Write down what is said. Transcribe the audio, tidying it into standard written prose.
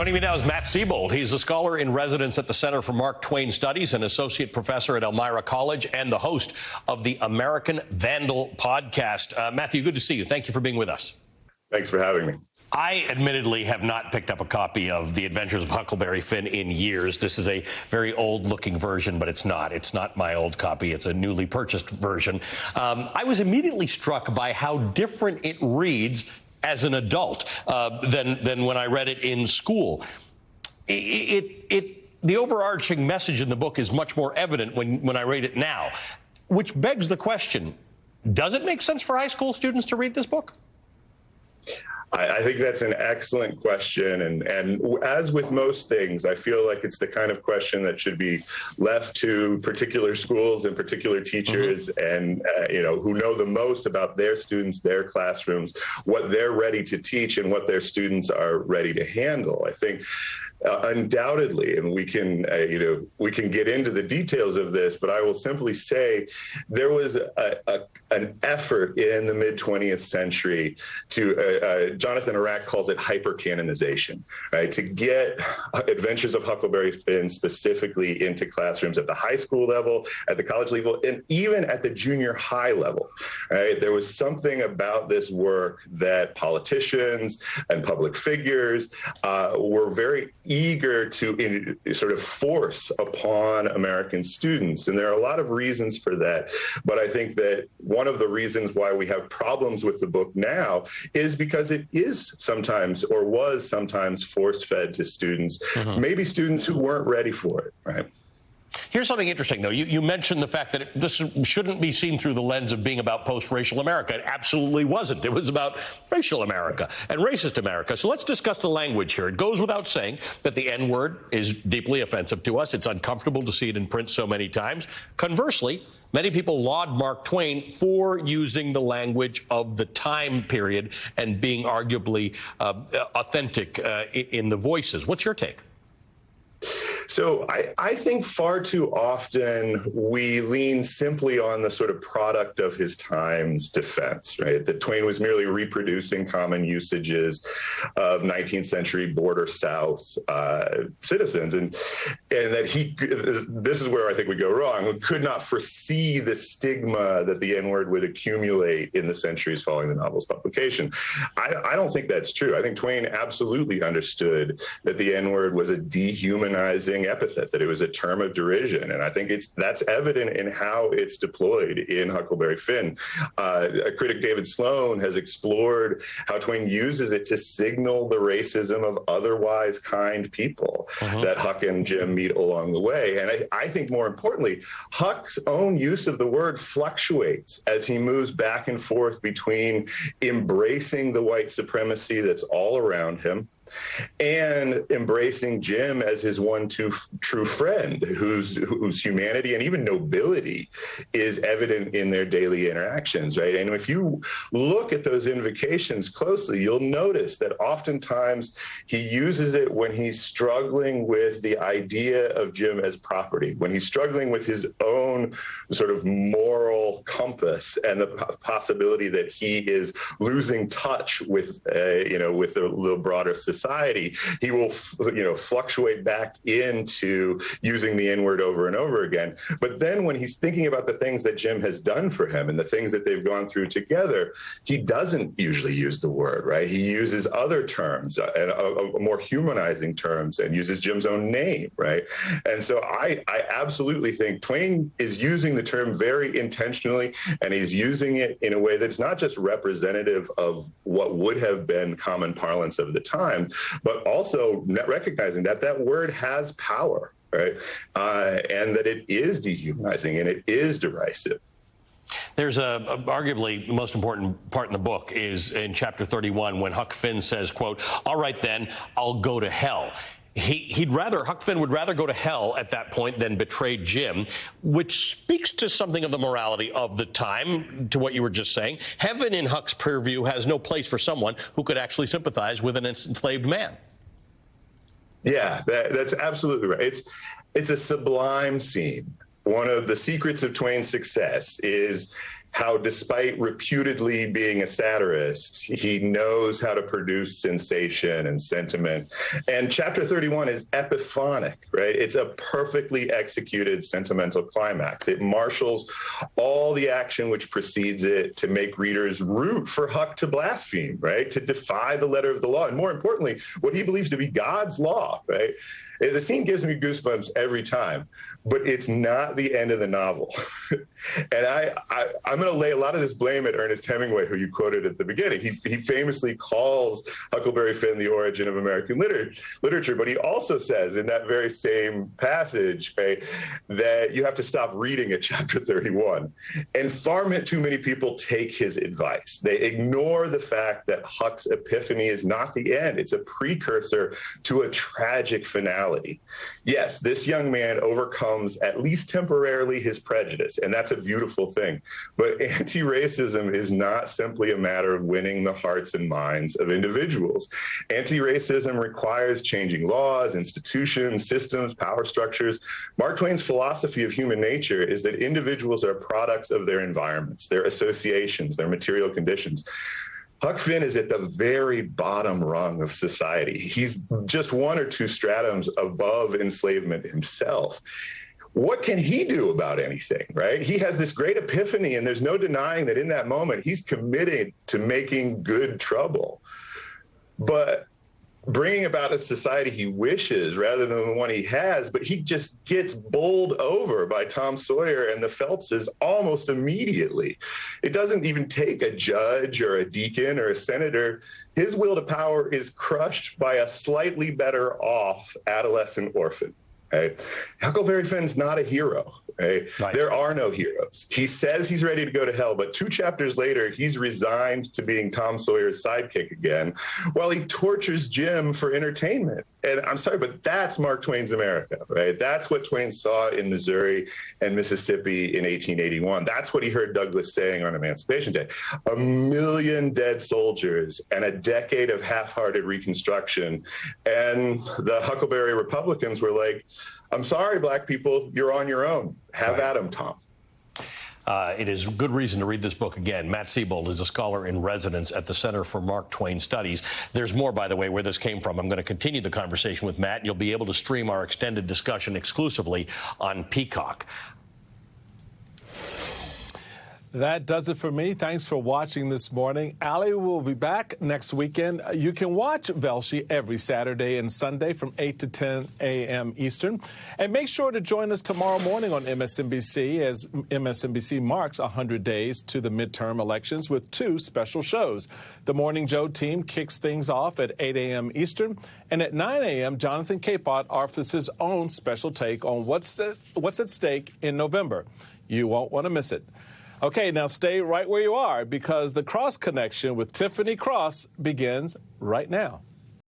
Joining me now is Matt Siebold. He's a scholar in residence at the Center for Mark Twain Studies, an associate professor at Elmira College, and the host of the American Vandal podcast. Matthew, good to see you. Thank you for being with us. Thanks for having me. I admittedly have not picked up a copy of The Adventures of Huckleberry Finn in years. This is a very old-looking version, but it's not. It's not my old copy. It's a newly purchased version. I was immediately struck by how different it reads as an adult than when I read it in school. The overarching message in the book is much more evident when I read it now, which begs the question, does it make sense for high school students to read this book? I think that's an excellent question. And as with most things, I feel like it's the kind of question that should be left to particular schools and particular teachers and, who know the most about their students, their classrooms, what they're ready to teach and what their students are ready to handle. I think undoubtedly, and we can get into the details of this, but I will simply say there was an effort in the mid-20th century to, Jonathan Iraq calls it hyper-canonization, right? To get Adventures of Huckleberry Finn specifically into classrooms at the high school level, at the college level, and even at the junior high level, right? There was something about this work that politicians and public figures were very eager to sort of force upon American students. And there are a lot of reasons for that. But I think that one of the reasons why we have problems with the book now is because it is sometimes or was sometimes force-fed to students, maybe students who weren't ready for it, right? Here's something interesting, though. You mentioned the fact that this shouldn't be seen through the lens of being about post-racial America. It absolutely wasn't. It was about racial America and racist America. So let's discuss the language here. It goes without saying that the N-word is deeply offensive to us. It's uncomfortable to see it in print so many times. Conversely, many people laud Mark Twain for using the language of the time period and being arguably authentic in the voices. What's your take? So I think far too often we lean simply on the sort of product of his time's defense, right? That Twain was merely reproducing common usages of 19th century border South citizens. And that this is where I think we go wrong, could not foresee the stigma that the N-word would accumulate in the centuries following the novel's publication. I don't think that's true. I think Twain absolutely understood that the N-word was a dehumanizing epithet, that it was a term of derision. And I think that's evident in how it's deployed in Huckleberry Finn. A critic, David Sloan, has explored how Twain uses it to signal the racism of otherwise kind people that Huck and Jim meet along the way. And I think more importantly, Huck's own use of the word fluctuates as he moves back and forth between embracing the white supremacy that's all around him and embracing Jim as his one true friend whose humanity and even nobility is evident in their daily interactions, right? And if you look at those invocations closely, you'll notice that oftentimes he uses it when he's struggling with the idea of Jim as property, when he's struggling with his own sort of moral compass and the possibility that he is losing touch with, with the broader society. He will, fluctuate back into using the N-word over and over again. But then when he's thinking about the things that Jim has done for him and the things that they've gone through together, he doesn't usually use the word, right? He uses other terms and more humanizing terms and uses Jim's own name, right? And so I absolutely think Twain is using the term very intentionally, and he's using it in a way that's not just representative of what would have been common parlance of the time, but also recognizing that that word has power, right? And that it is dehumanizing and it is derisive. There's arguably the most important part in the book is in chapter 31 when Huck Finn says, quote, "All right, then, I'll go to hell." Huck Finn would rather go to hell at that point than betray Jim, which speaks to something of the morality of the time, to what you were just saying. Heaven in Huck's purview has no place for someone who could actually sympathize with an enslaved man. Yeah, that's absolutely right. It's a sublime scene. One of the secrets of Twain's success is how despite reputedly being a satirist, he knows how to produce sensation and sentiment. And chapter 31 is epiphonic, right? It's a perfectly executed sentimental climax. It marshals all the action which precedes it to make readers root for Huck to blaspheme, right? To defy the letter of the law. And more importantly, what he believes to be God's law, right? The scene gives me goosebumps every time, but it's not the end of the novel. And I'm going to lay a lot of this blame at Ernest Hemingway, who you quoted at the beginning. He famously calls Huckleberry Finn the origin of American literature, but he also says in that very same passage, right, that you have to stop reading at chapter 31. And far too many people take his advice. They ignore the fact that Huck's epiphany is not the end. It's a precursor to a tragic finality. Yes, this young man overcomes, at least temporarily, his prejudice, and that's a beautiful thing. But anti-racism is not simply a matter of winning the hearts and minds of individuals. Anti-racism requires changing laws, institutions, systems, power structures. Mark Twain's philosophy of human nature is that individuals are products of their environments, their associations, their material conditions. Huck Finn is at the very bottom rung of society. He's just one or two stratums above enslavement himself. What can he do about anything, right? He has this great epiphany, and there's no denying that in that moment, he's committed to making good trouble. But bringing about a society he wishes rather than the one he has, but he just gets bowled over by Tom Sawyer and the Phelpses almost immediately. It doesn't even take a judge or a deacon or a senator. His will to power is crushed by a slightly better off adolescent orphan. Right? Huckleberry Finn's not a hero. Right? There are no heroes. He says he's ready to go to hell, but 2 chapters later, he's resigned to being Tom Sawyer's sidekick again, while he tortures Jim for entertainment. And I'm sorry, but that's Mark Twain's America, right? That's what Twain saw in Missouri and Mississippi in 1881. That's what he heard Douglass saying on Emancipation Day. 1 million dead soldiers and a decade of half-hearted Reconstruction. And the Huckleberry Republicans were like, I'm sorry, Black people, you're on your own. Have at 'em, Tom. It is good reason to read this book again. Matt Siebold is a scholar in residence at the Center for Mark Twain Studies. There's more, by the way, where this came from. I'm going to continue the conversation with Matt. You'll be able to stream our extended discussion exclusively on Peacock. That does it for me. Thanks for watching this morning. Allie will be back next weekend. You can watch VELSHI every Saturday and Sunday from 8 to 10 a.m. Eastern. And make sure to join us tomorrow morning on MSNBC as MSNBC marks 100 days to the midterm elections with 2 special shows. The Morning Joe team kicks things off at 8 a.m. Eastern. And at 9 a.m., Jonathan Capot offers his own special take on what's at stake in November. You won't want to miss it. Okay, now stay right where you are because the Cross Connection with Tiffany Cross begins right now.